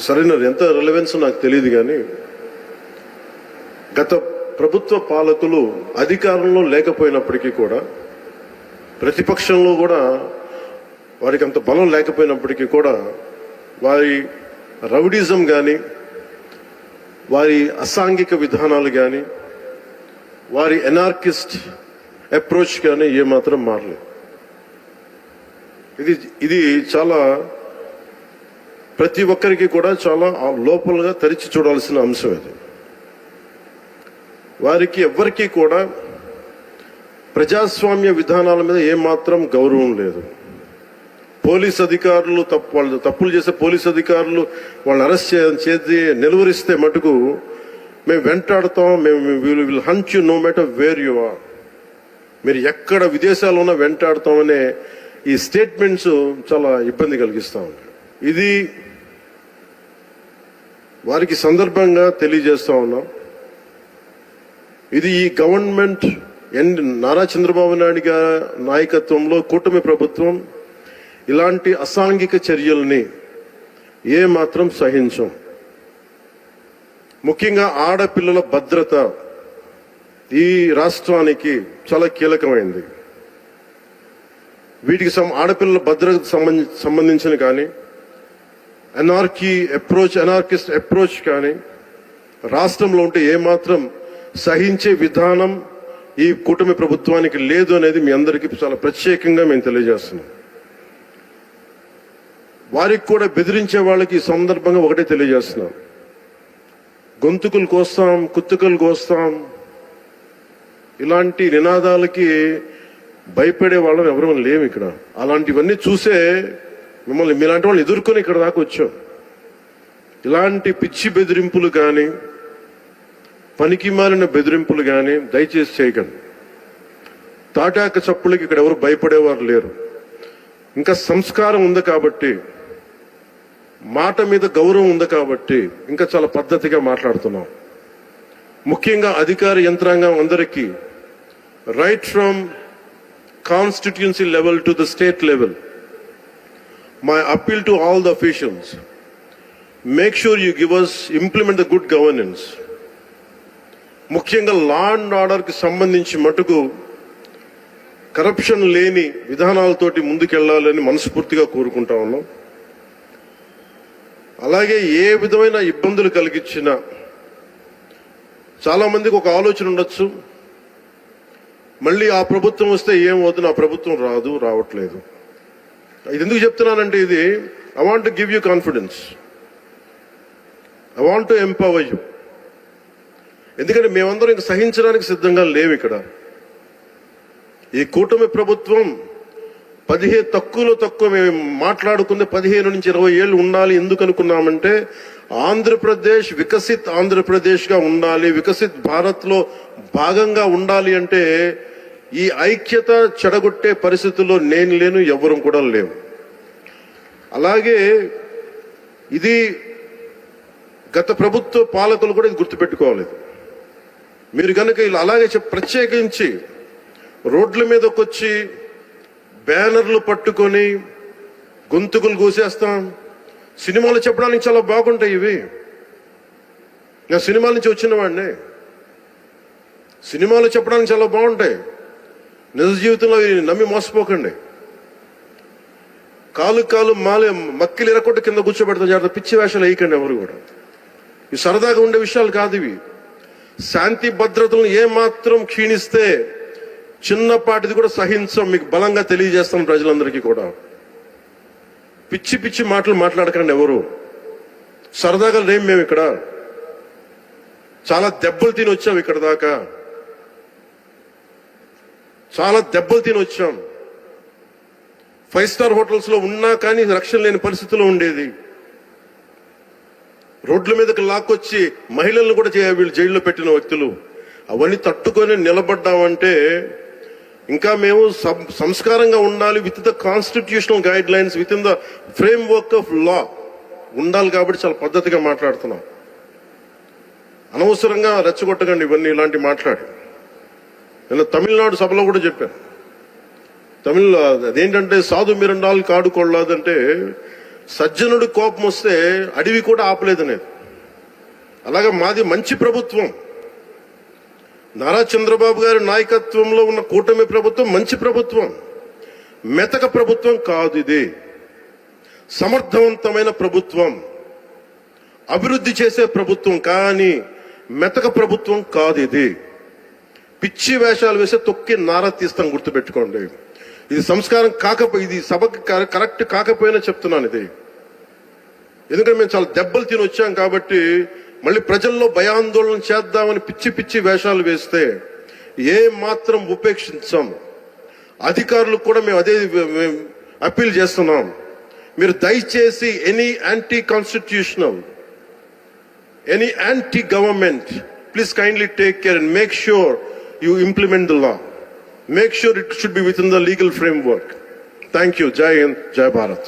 సరైన ఎంత రిలవెన్స్ నాకు తెలియదు, కానీ గత ప్రభుత్వ పాలకులు అధికారంలో లేకపోయినప్పటికీ కూడా, ప్రతిపక్షంలో కూడా వారికి అంత బలం లేకపోయినప్పటికీ కూడా, వారి రౌడిజం కానీ, వారి అసాంఘిక విధానాలు కానీ, వారి ఎనార్కిస్ట్ అప్రోచ్ కానీ ఏమాత్రం మారలేదు. ఇది చాలా ప్రతి ఒక్కరికి కూడా చాలా లోపలగా తెరిచి చూడాల్సిన అంశం. ఇది వారికి ఎవ్వరికీ కూడా ప్రజాస్వామ్య విధానాల మీద ఏమాత్రం గౌరవం లేదు. పోలీస్ అధికారులు వాళ్ళు తప్పులు చేసే పోలీస్ అధికారులు వాళ్ళని అరెస్ట్ చేసి నిలువరిస్తే మటుకు మేము వెంటాడతాం, మేము will hunt you no matter where you are, మీరు ఎక్కడ విదేశాల్లో ఉన్నా వెంటాడతామనే ఈ స్టేట్మెంట్స్ చాలా ఇబ్బంది కలిగిస్తూ ఉంటాయి. ఇది వారికి సందర్భంగా తెలియజేస్తా ఉన్నాం. ఇది ఈ గవర్నమెంట్ నారా చంద్రబాబు నాయుడు గారి నాయకత్వంలో కూటమి ప్రభుత్వం ఇలాంటి అసాంఘిక చర్యల్ని ఏమాత్రం సహించం. ముఖ్యంగా ఆడపిల్లల భద్రత ఈ రాష్ట్రానికి చాలా కీలకమైంది. వీటికి ఆడపిల్లల భద్రతకు సంబంధించిన కానీ, ఎనార్కిస్ట్ అప్రోచ్ కానీ రాష్ట్రంలో ఉంటే ఏమాత్రం సహించే విధానం ఈ కూటమి ప్రభుత్వానికి లేదు అనేది మీ అందరికీ చాలా ప్రత్యేకంగా మేము తెలియజేస్తున్నాం. వారికి కూడా బెదిరించే వాళ్ళకి ఈ సందర్భంగా ఒకటే తెలియజేస్తున్నాం, గొంతుకులు కోస్తాం, కుత్తుకలు కోస్తాం, ఇలాంటి నినాదాలకి భయపడే వాళ్ళని ఎవరూ లేము ఇక్కడ. అలాంటివన్నీ చూసే మిమ్మల్ని మీలాంటి వాళ్ళు ఎదుర్కొని ఇక్కడ దాకా వచ్చాం. ఇలాంటి పిచ్చి బెదిరింపులు కానీ, పనికి మాలిన బెదిరింపులు కానీ దయచేసి చేయకండి. తాటాక చప్పులకి ఇక్కడ ఎవరు భయపడేవారు లేరు. ఇంకా సంస్కారం ఉంది కాబట్టి, మాట మీద గౌరవం ఉంది కాబట్టి ఇంకా చాలా పద్ధతిగా మాట్లాడుతున్నాం. ముఖ్యంగా అధికార యంత్రాంగం అందరికీ, right from constituency level to the state level, my appeal to all the officials, make sure you implement the good governance. ముఖ్యంగా లా అండ్ ఆర్డర్కి సంబంధించి మటుకు కరప్షన్ లేని విధానాలతోటి ముందుకెళ్లాలని మనస్ఫూర్తిగా కోరుకుంటా ఉన్నాం. అలాగే ఏ విధమైన ఇబ్బందులు కలిగించినా, చాలా మందికి ఒక ఆలోచన ఉండొచ్చు, మళ్ళీ ఆ ప్రభుత్వం వస్తే ఏమవుతుంది, ఆ ప్రభుత్వం రావట్లేదు. ఇది ఎందుకు చెప్తున్నానంటే, ఇది I want to give you confidence, I want to empower you. ఎందుకంటే మేమందరం ఇంక సహించడానికి సిద్ధంగా లేవు. ఇక్కడ ఈ కూటమి ప్రభుత్వం తక్కువ మేము మాట్లాడుకుంది 15 నుంచి 20 ఏళ్ళు ఉండాలి. ఎందుకు అనుకున్నామంటే, ఆంధ్రప్రదేశ్ వికసిత్ ఆంధ్రప్రదేశ్గా ఉండాలి, వికసిత్ భారత్లో భాగంగా ఉండాలి. అంటే ఈ ఐక్యత చెడగొట్టే పరిస్థితుల్లో నేను లేను, ఎవరు కూడా లేవు. అలాగే ఇది గత ప్రభుత్వ పాలకులు కూడా ఇది గుర్తుపెట్టుకోవాలి. మీరు కనుక ఇలా అలాగే ప్రత్యేకించి రోడ్ల మీదకి వచ్చి బ్యానర్లు పట్టుకొని గొంతుకులు కూసేస్తాం, సినిమాలు చెప్పడానికి చాలా బాగుంటాయి ఇవి. నేను సినిమాల నుంచి వచ్చిన వాడిని, సినిమాలు చెప్పడానికి చాలా బాగుంటాయి. నిజ జీవితంలో నమ్మి మోసపోకండి. కాలు మక్కిలు ఎరకొట్టు కింద కూర్చోబెడతాం. జాగ్రత్త, పిచ్చి వేషాలు వేయకండి ఎవరు కూడా. ఇవి సరదాగా ఉండే విషయాలు కాదు ఇవి. శాంతి భద్రతలను ఏమాత్రం క్షీణిస్తే చిన్నపాటిది కూడా సహించం. మీకు బలంగా తెలియజేస్తాం ప్రజలందరికీ కూడా. పిచ్చి పిచ్చి మాటలు మాట్లాడకండి ఎవరు. సరదాగా లేం మేము ఇక్కడ. చాలా దెబ్బలు తిని వచ్చాం ఇక్కడ దాకా, చాలా దెబ్బలు తిని వచ్చాం. 5 స్టార్ హోటల్స్ లో ఉన్నా కానీ రక్షణ లేని పరిస్థితిలో ఉండేది. రోడ్ల మీదకి లాక్కొచ్చి మహిళలను కూడా వీళ్ళు జైల్లో పెట్టిన వ్యక్తులు. అవన్నీ తట్టుకొని నిలబడ్డామంటే ఇంకా మేము సంస్కారంగా ఉండాలి. With the constitutional guide lines, with in the frame work of law ఉండాలి. కాబట్టి చాలా పద్ధతిగా మాట్లాడుతున్నాం. అనవసరంగా రెచ్చగొట్టకండి ఇవన్నీ ఇలాంటి మాట్లాడి. నేను తమిళనాడు సభలో కూడా చెప్పాను. అదేంటంటే సాధు మిరండాలు కాడు కొళ్ళాదంటే, సజ్జనుడి కోపం వస్తే అడవి కూడా ఆపలేదనేది. అలాగే మాది మంచి ప్రభుత్వం. నారా చంద్రబాబు గారి నాయకత్వంలో ఉన్న కూటమి ప్రభుత్వం మంచి ప్రభుత్వం, మెతక ప్రభుత్వం కాదు. ఇది సమర్థవంతమైన ప్రభుత్వం, అభివృద్ధి చేసే ప్రభుత్వం, కానీ మెతక ప్రభుత్వం కాదు. ఇది పిచ్చి వేషాలు వేసే తొక్కి నారా తీస్తాం, గుర్తుపెట్టుకోండి. ఇది సంస్కారం కాకపోయి, ఇది సభకు కరెక్ట్ కాకపోయినా చెప్తున్నాను ఇది. ఎందుకంటే మేము చాలా దెబ్బలు తిని వచ్చాం కాబట్టి మళ్ళీ ప్రజల్లో భయాందోళన చేద్దామని పిచ్చి పిచ్చి వేషాలు వేస్తే ఏ మాత్రం ఉపేక్షించాం. అధికారులకు కూడా మేము అదే అప్పీల్ చేస్తున్నాం. మీరు దయచేసి any anti constitutional, any anti government, please kindly take care and make sure you implement the law. Make sure it should be within the legal framework. Thank you. Jai Hind, Jai Bharat.